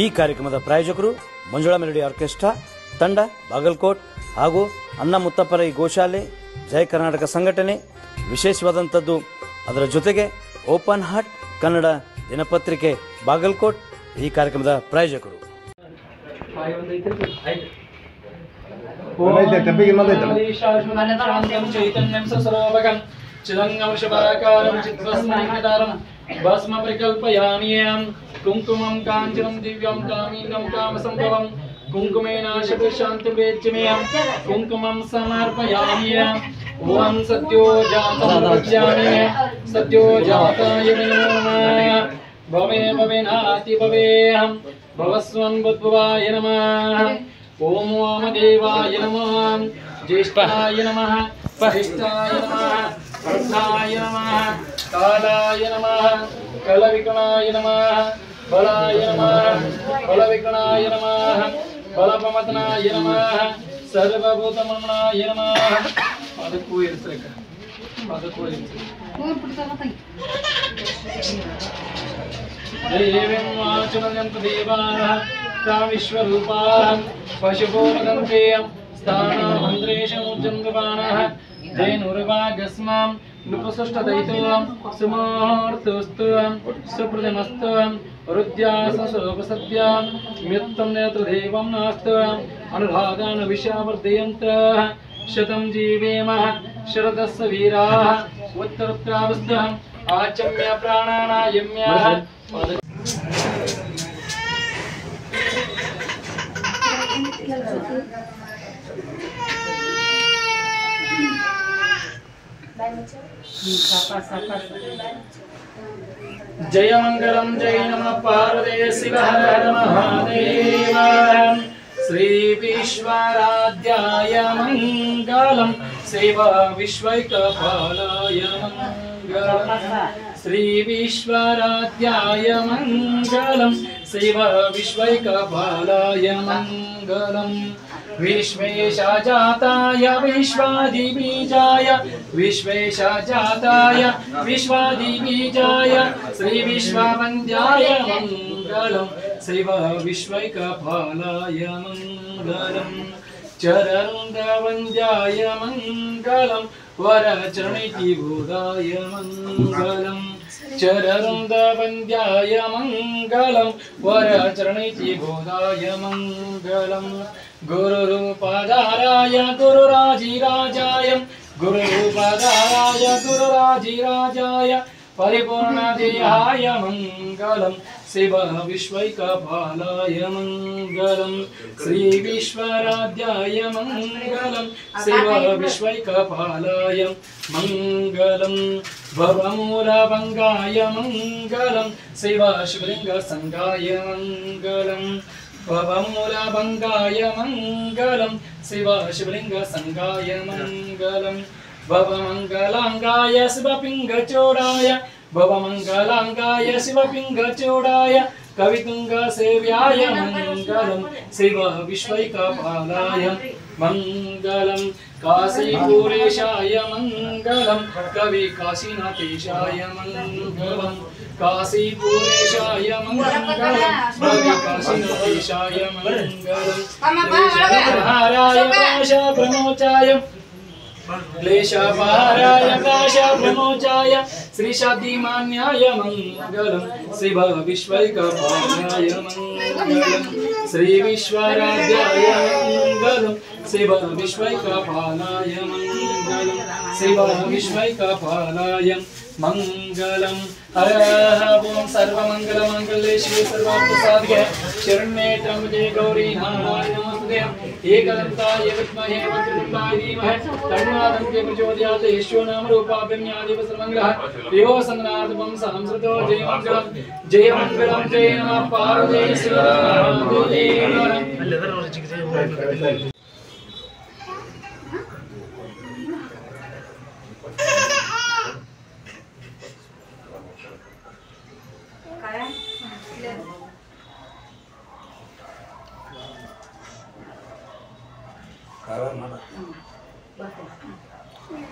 ಈ ಕಾರ್ಯಕ್ರಮದ ಪ್ರಾಯೋಜಕರು ಮಂಜುಳಾ ಮೆಲೋಡಿ ಆರ್ಕೆಸ್ಟ್ರಾ ತಂಡ ಬಾಗಲಕೋಟ್ ಹಾಗೂ ಅನ್ನ ಮುತ್ತಪ್ಪರೈ ಗೋಶಾಲೆ ಜಯ ಕರ್ನಾಟಕ ಸಂಘಟನೆ. ವಿಶೇಷವಾದಂಥದ್ದು ಅದರ ಜೊತೆಗೆ ಓಪನ್ ಹಾರ್ಟ್ ಕನ್ನಡ ದಿನಪತ್ರಿಕೆ ಬಾಗಲಕೋಟ್ ಈ ಕಾರ್ಯಕ್ರಮದ ಪ್ರಾಯೋಜಕರು. भस्म प्रकल्पयाम्यहं कुंकुमं कांचनं दिव्यं कामिनं कामसंभवं कुंकुमेनाशते शान्तिवेद्यमेहं कुंकुमं समर्पयाम्यहं ओं सत्यो जातं प्रपद्यामि सत्यो जाताय नमः भवे भवेनाति भवेहं भवस्वं बुद्भवाय नमः ओं वामदेवाय नमः ज्येष्ठाय नमः परिष्ठाय नमः अर्धाय नमः कालाय नमः कलविकणाय नमः बलाय नमः बलविकणाय नमः बलपमतनाय नमः सर्वभूतमनाय नमः ಅದಕ್ಕೂ ಇರ್ಸಕ ಅದಕ್ಕೂ ದೇವಂ ಆಚರಣಂತ ದೇವಾಃ ತಾವಿಶ್ವರೂಪಾಃ ಪಶುಪೋಮದಂತೇಯಂ ಸ್ಥಾನಮಂತ್ರೇಶಮುಜ್ಜಂಗವಾನಃ धेनुर्वागस्मां नृपसृष्टदयितों सुमुहूर्तोस्तुं सुप्रतिमस्तुं रुद्याससोपसद्यां म्युत्तं नेत्रदेवं नास्तुं अनुरागानुविशावर्धयन्तः शतं जीवेमः शरदस्य वीराः उत्तरोत्तरावस्तुम् आचम्य प्राणानायम्याः जय मंगलम जय नमः पार्वती शिव हर हर महादेव श्री विश्वराध्याय मंगलम शिव विश्वैकपालाय मंगलम श्री विश्वराध्याय मंगलम शिव विश्वैकपालाय मंगलम विश्वेशजाताय विश्वादिबीजाय विश्वेशजाताय विश्वादिबीजाय श्री विश्ववन्द्याय मंगलम शिव विश्वैकपालाय मंगलम चररुन्द्रवन्द्याय मंगलम वरचरणितिबोधाय मंगलम चररुन्द्रवन्द्याय मंगलम वरचरणितिबोधाय मंगलम गुरुरूपधाराय गुरुराजिराजाय गुरुरूपधाराय गुरुराजिराजाय परिपूर्णदेहाय मंगलम शिव विश्वैकपालाय मंगलम श्री विश्वराध्याय मंगलम शिव विश्वैकपालाय मंगलम भवमूलभंगाय मंगलम शिव शिवलिंगसंगाय मंगलम भवमूलभंगाय मंगलम शिव शिवलिंगसंगाय मंगलम भवमंगलांगाय शिवपिंगचूडाय भवमंगलांगाय शिवपिंगचूडाय कवितुंगसेव्याय मंगलम शिव विश्वैकपालाय मंगलम काशीपुरेशाय मंगलम कवि काशीनाथेशाय मंगलम काशीपुरेशाय मंगलम कवि काशीनाथेशाय मंगलम क्लेशपहाराय काशप्रमोचाय क्लेशपहाराय काशप्रमोचाय श्रीशादिमान्याय मंगलम शिव विश्वैकपालाय मंगलम श्री विश्वराध्याय मंगलम शिव विश्वैकपालाय मंगलम शिव विश्वैकपालाय मंगलम हर ओम सर्वमंगलमंगले शिवे सर्वार्थसाधिके शरण्ये त्र्यंबके गौरी नारायणी नमोस्तुते एकदन्ताय विद्महे वक्रतुण्डाय धीमहि तन्नो प्रचोदयात् ईश्वरो नाम रूपाभ्यादिव सर्वमंगलः देवो संगनार्थं संस्कृतो जय मंगलम जय नमः पार्वती शिव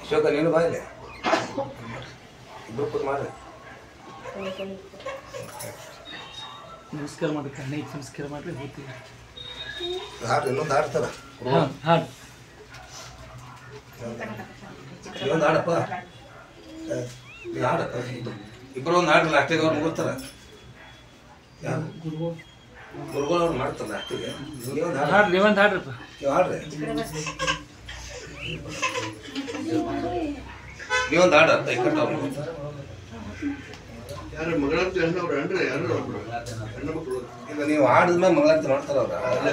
ಶೋಕ ನೀನು ಬಾಯಿಲೆ ಇಬ್ಬರು ಕೂತ್ ಮಾಡ್ರಿ ನಮಸ್ಕಾರ ಮಾಡಿ ಕಣ್ಣಿಗೆ ನಮಸ್ಕಾರ ಮಾಡ್ರಿ ಹೋಗ್ತೀವಿ. ಹಾಡು ಇನ್ನೊಂದು ಹಾಡ್ತಾರ ಹಾಡು ಇನ್ನೊಂದು ಹಾಡಪ್ಪ ಹಾಡ ಇಬ್ಬರು ಒಂದು ಹಾಡ್ರಲ್ಲ ಅಷ್ಟಿಗೆ ಅವ್ರು ಮುಗಿಸ್ತಾರ ಯಾರು ಗುರುಗಳು ಅವ್ರು ಮಾಡ್ತಾರಲ್ಲ ಅಷ್ಟಿಗೆ ನೀವೊಂದು ಹಾಡು ಹಾಡ್ರಿ ಒಂದು ಹಾಡ್ರಪ್ಪ ನೀವು ಹಾಡ್ರಿ ನೀವೊಂದು ಹಾಡು ಅಂತ ಇಕ್ಕಟ್ಟು ಅವ್ರು ಮುಗಿಸ್ತಾರ ಯಾರು ಮಗಳಂತ ಹೆಣ್ಣವ್ರು ಅನ್ರಿ ಯಾರು ಹೆಣ್ಣು ಮಕ್ಕಳು ಇಲ್ಲ ನೀವು ಹಾಡಿದ್ಮೇಲೆ ಮಂಗಳಾರತಿ ಮಾಡ್ತಾರ ಅವ್ರ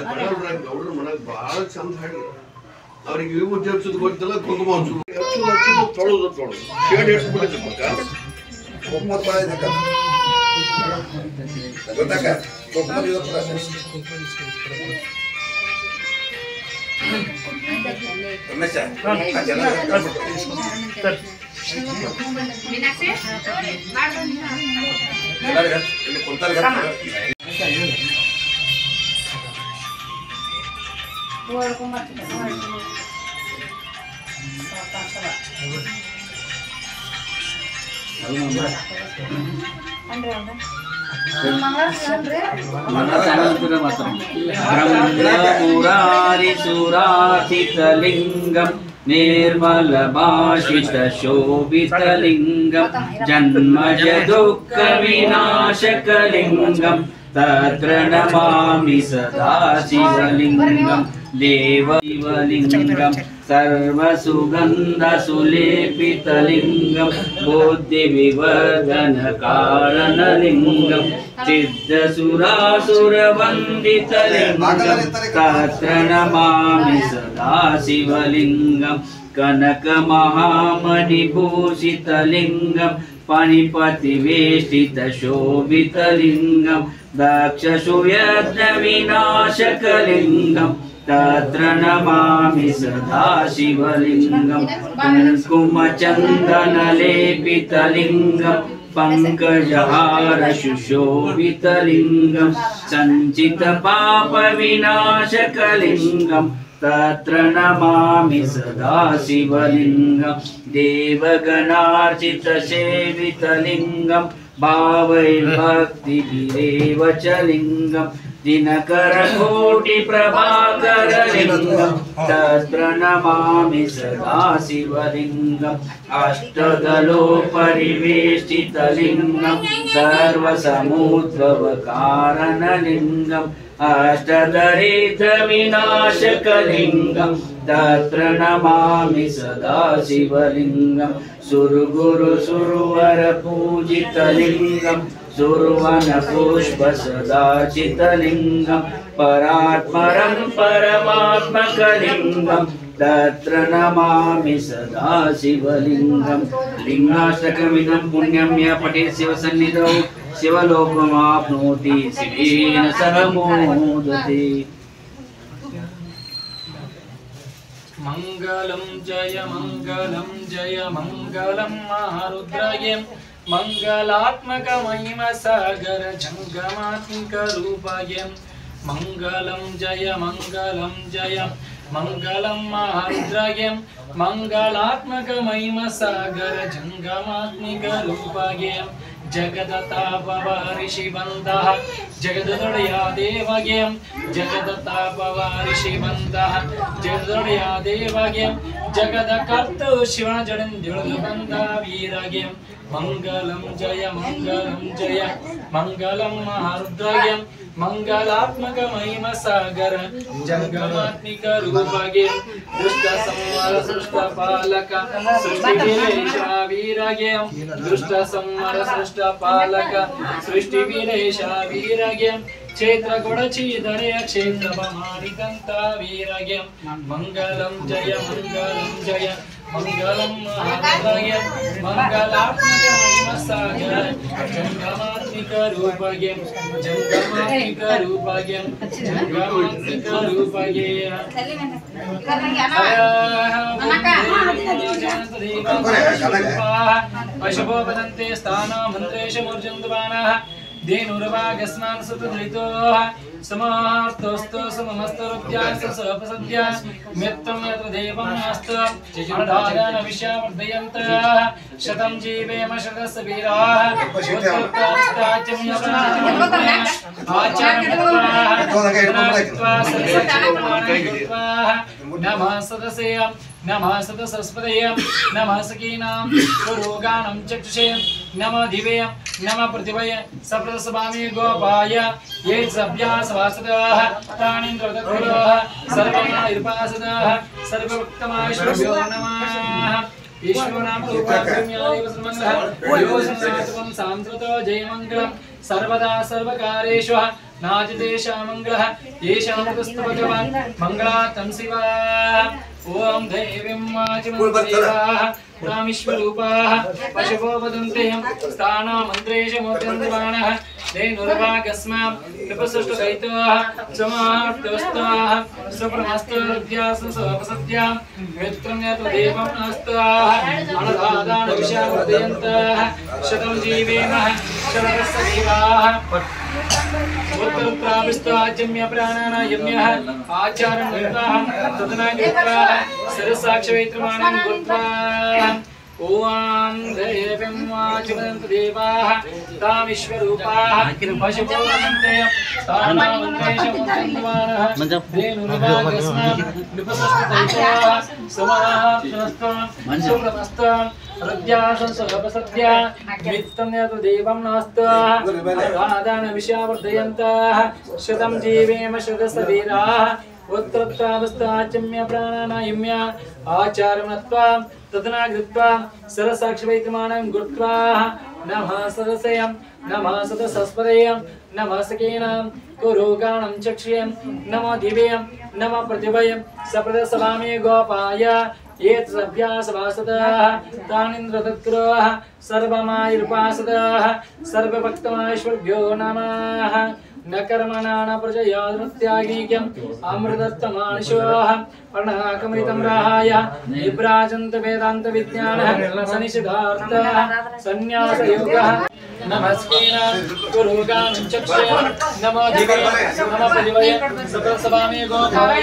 ಗೌಡ್ರ ಮನೆಗೆ ಭಾಳ ಚಂದ ಹಾಡಿ ಅವ್ರಿಗೆ ಇವು ಜಪ್ಸೋದು ಗೊತ್ತಿಲ್ಲ ಕುಂಕುಮ ಹಚ್ಚೋದು ತೊಳೋದು ಶೇಡ್ ಹಿಡ್ಸ್ಬಿಟ್ಟಿದ್ದೆ ಮಗ ಕುಂಕುಮದ ಬಾಳ ಇದೆ ಗೊತ್ತಾಕ ಕುಂಕುಮದ ಇವತ್ತು ರಮೇಶ ಇಲ್ಲಿ ಕುಂತಾರ ब्रह्ममुरारिसुराचितलिङ्गं निर्मलभाषितशोभितलिङ्गं जन्मज दुःखविनाशकलिङ्गं तत्र नमामि सदा शिवलिङ्गं देवशिवलिङ्गं सर्वसुगन्धसुलेपितलिङ्गं बुद्धिविवर्धनकारणलिङ्गं सिद्धसुरासुरवन्दितलिङ्गं तत्र नमामि सदा शिवलिङ्गं कनकमहामणिभूषितलिङ्गं पणिपतिवेष्टितशोभितलिङ्गं दक्षसूर्यज्ञविनाशकलिङ्गं तत्र नमामि सदा शिवलिङ्गं कुङ्कुमचन्दनलेपितलिङ्गं पङ्कजहारशुशोभितलिङ्गं सञ्चितपापविनाशकलिङ्गं तत्र नमामि सदा शिवलिङ्गं देवगणार्चितसेवितलिङ्गं भावैर्भक्तिभिरेव च लिङ्गं दिनकरकोटिप्रभाकरलिङ्गं तत्र नमामि सदा शिवलिङ्गम् अष्टदलोपरिवेष्टितलिङ्गं सर्वसमुद्भवकारणलिङ्गम् अष्टदरिद्रविनाशकलिङ्गं तत्र नमामि सदा शिवलिङ्गं सुरगुरुसुरवरपूजितलिङ्गं सुरवनपुष्पसदाचितलिङ्गं परात्परं परमात्मकलिङ्गं तत्र नमामि सदा शिवलिङ्गं लिङ्गाष्टकमिदं पुण्यं य पठेत् शिवसन्निधौ शिवलोकमाप्नोति शिवेन सह मोदते। मंगलम जय मंगलम महारुद्रये मंगलात्मक महिमा सागर जंगमात्मिक रूपये मंगलम जय मंगलम महारुद्रये मंगलात्मक महिमा सागर जंगमात्मिक रूपये जगदतापव ऋषिवन्दः जगदोडया देवगे जगदतापव ऋषिवन्दः जगदोडया देवगे जगदकर्तु शिवन जडंजडबन्धा वीरगे मंगलम जय मंगलम महारुद्रये मंगलात्मक महिमा सागर जंगमात्मिक रूपगे दुष्ट संवर सृष्ट पालक सृष्टि वीरेशा वीरगे दुष्ट संवर सृष्ट पालक सृष्टि वीरेशा वीरगे क्षेत्र गुणचीधरे क्षेत्र बमारिदंत वीरगे मंगलम जय मंगलम महारुद्रये मंगलात्मक महिमा सागर जंगमात्मिक रूपगे पशुपदन्ते स्थाना मन्त्रेश मूर्जन्तवानाः धेनुर्वागस्मान् सुतधृतोः समार्तोस्तु सममस्तरुभ्यास्तु सोपसद्या मित्रं यत्र देवं नास्तु अनदान विषयावर्धयन्त शतं जीवेम शतस्य वीराः उत्तरस्ताच्यं नमः सदसे नमः सदसरस्वतये नमः सखीनां पुरोगानं चक्षुषे नमः दिवे नमः पृथिवये सप्रदसभामि गोपाय ये सभ्यासवासदाः तानीन्द्रदत्तुराः सर्वमायुर्पासदाः सर्वभक्तमाश्वभ्यो नमः ईश्वरनाम रूपाक्रम्यादेव सर्वमङ्गलः योऽसंसात्वं सांस्कृतो जयमङ्गलं सर्वदा सर्वकारेषु नाजितेषां मङ्गलः येषां तस्तु भगवान् मङ्गलातं शिवा ओम देवीं वाचिमन्देवाः रामेश्वरूपाः पशवो वदन्ते स्थानमन्त्रेषु मूर्तिन्द्रवाणः धेनुर्वागस्मां नृपसृष्टदैत्याः समार्तवस्ताः स्वप्रमस्तरुभ्याससोपसद्यां मित्रं यत्र देवं नास्ताः अनदादानविषावर्धयन्तः शतं जीवेमः शतस्य देवाः उत्तरप्राविष्टाचम्य प्राणानायम्यः आचारं निर्वाहं तदनाग्रहाः सरसाक्षवेत्रमाणं कृत्वा ओम देवीं वाचिमन्त देवाः तामिश्वरूपाः पशवो वदन्ते स्थानामन्त्रेषमुद्यन्वानः धेनुर्वागस्मां नृपसृष्टदैत्याः समाहर्तस्त्वं सुप्रमस्त्वं हृद्यासंसोपसद्या मित्रं यत्र देवं नास्ताः विषयावर्धयन्तः शतं जीवेम शतस्य वीराः उत्तरत्रावस्ताचम्य प्राणानायम्य आचारमत्वा तदनागृत्वा सरसाक्षवैतमानं गुरुत्वा नमः सदसयं नमः सदसस्पदयं नमः सखीनां कुरुगानं चक्षुयं नमः दिव्यं नमः प्रतिभयं सप्रदसभामि गोपाय ये सभ्यासवासदाः तानीन्द्रदत्तुराः सर्वमायुर्पासदाः सर्वभक्तमाश्वभ्यो नमः न कर्मणा न प्रजया नृत्यागीक्यम् अमृतत्वमानुषोः वर्णाकमितं राहाय विभ्राजन्त वेदान्त विज्ञानः सनिषिद्धार्थः सन्न्यासयोगः नमस्कीना कुरुगानं चक्षुषे नमो दिवे नमः पदिवये सकलसभामि गोपाय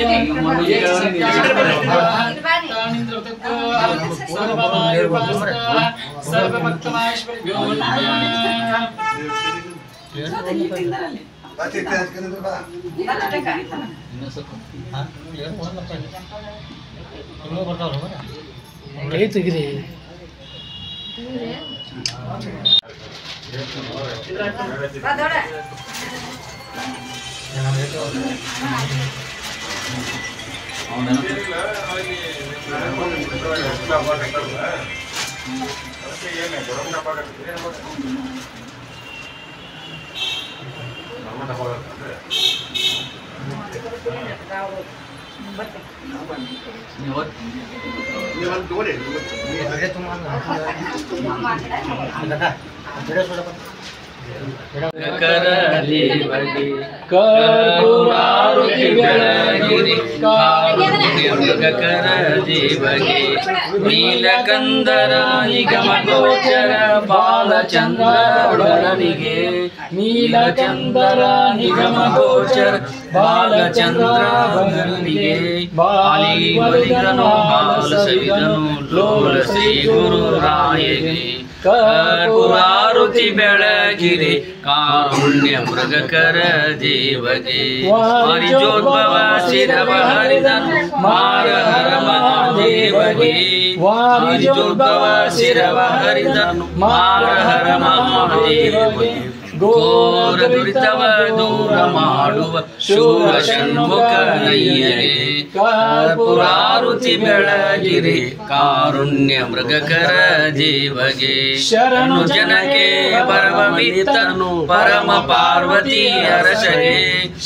ये सत्याग्रहाः तानीन्द्रदत्तुराः सर्वमायुर्पासदाः सर्वभक्तमाश्वभ्यो नमः ಕರಲಿ ಬಗೆ ಕರ್ಪೂರಾರುತಿ ಬೆಳಗಿರಿ ಕರಲಿ ಬಗೆ ನೀಲಕಂದರ ನಿಗಮ ಗೋಚರ ಬಾಲಚಂದ್ರನಿಗೆ ನೀಲಕಂದರ ನಿಗಮ ಗೋಚರ ಬಾಲಚಂದ್ರನಿಗೆ ಬಾಲಿ ಬಲಿಗನು ಬಾಲ ಸವಿದನು ಲೋಲ ಶ್ರೀ ಗುರು ರಾಯಗೆ ಕರ್ಪೂರಾರುತಿ ಬೆಳಗಿರಿ ಕಾರುಣ್ಯ ಮೃಗಕರ ದೇವಗೆ ಹರಿಜೋದ್ಭವ ಶಿರವ ಹರಿದನು ಮಾರ ಹರ ಮಹಾದೇವಗೆ ಹರಿಜೋದ್ಭವ ಶಿರವ ಹರಿದನು ಮಾರ ಹರ ಮಹಾದೇವಗೆ ಘೋರ ದುರಿತವ ದೂರ ಮಾಡುವ ಶೂರ ಷಣ್ಮುಖನಯ್ಯಗೆ ಕರ್ಪೂರಾರುತಿ ಬೆಳಗಿರಿ ಕಾರುಣ್ಯ ಮೃಗಕರ ದೇವಗೆ ಶರಣು ಜನಕ್ಕೆ ಬರವಿತ್ತನು ಪರಮ ಪಾರ್ವತಿ ಅರಸಗೆ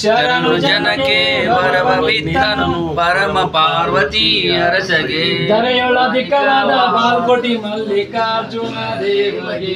ಶರಣು ಜನಕ್ಕೆ ಬರವಿತ್ತನು ಪರಮ ಪಾರ್ವತಿ ಅರಸಗೆ ದರೆಯೊಳಧಿಕವಾದ ಬಾಲ್ಕೋಟಿ ಮಲ್ಲಿಕಾರ್ಜುನ ದೇವಗೆ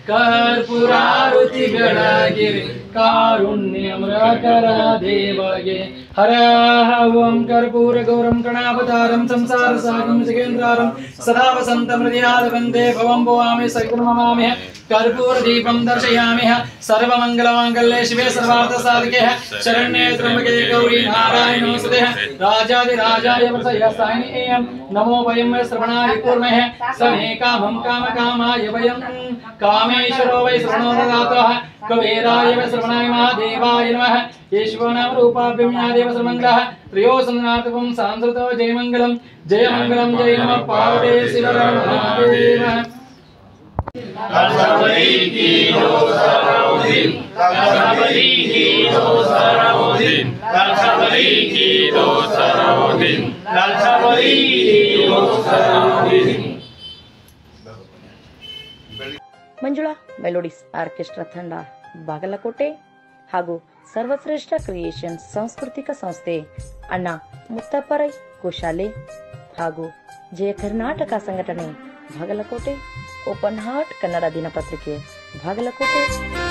कर्पूरारुति बेळगिरि कारुण्यम्रकर देवगे हरः ओं कर्पूर गौरं कणावतारं संसार सागं जगेन्द्रारं सदा वसन्तं हृदयाद वन्दे भवं भवामि सहितममामि कर्पूर दीपं दर्शयामि सर्वमङ्गलमाङ्गल्ये शिवे सर्वार्थसाधके शरण्ये त्र्यम्बके गौरी नारायणो सुते राजाधिराजाय वरदहस्ताय नमो वयं श्रवणाय कुर्मः समे कामं कामकामाय वयं कामेश्वरो वै श्रवणो ददातः कवेराय वै श्रवणाय महादेवाय नमः ईश्वरनाम रूपाभ्यं या देव सर्वमङ्गलः त्रयो संनातकं सांस्कृतो जयमङ्गलं जय नमः पार्वती शिव महादेव ललसबरी की दो सरोदिन ललसबरी की दो सरोदिन ललसबरी की दो सरोदिन ललसबरी की दो सरोदिन ಮಂಜುಳಾ ಮೆಲೋಡಿಸ್ ಆರ್ಕೆಸ್ಟ್ರಾ ತಂಡ ಬಾಗಲಕೋಟೆ ಹಾಗೂ ಸರ್ವಶ್ರೇಷ್ಠ ಕ್ರಿಯೇಷನ್ ಸಾಂಸ್ಕೃತಿಕ ಸಂಸ್ಥೆ ಅಣ್ಣ ಮುತ್ತಪ್ಪರೈ ಗೋಶಾಲೆ ಹಾಗೂ ಜಯ ಕರ್ನಾಟಕ ಸಂಘಟನೆ ಬಾಗಲಕೋಟೆ ಓಪನ್ ಹಾರ್ಟ್ ಕನ್ನಡ ದಿನಪತ್ರಿಕೆ ಬಾಗಲಕೋಟೆ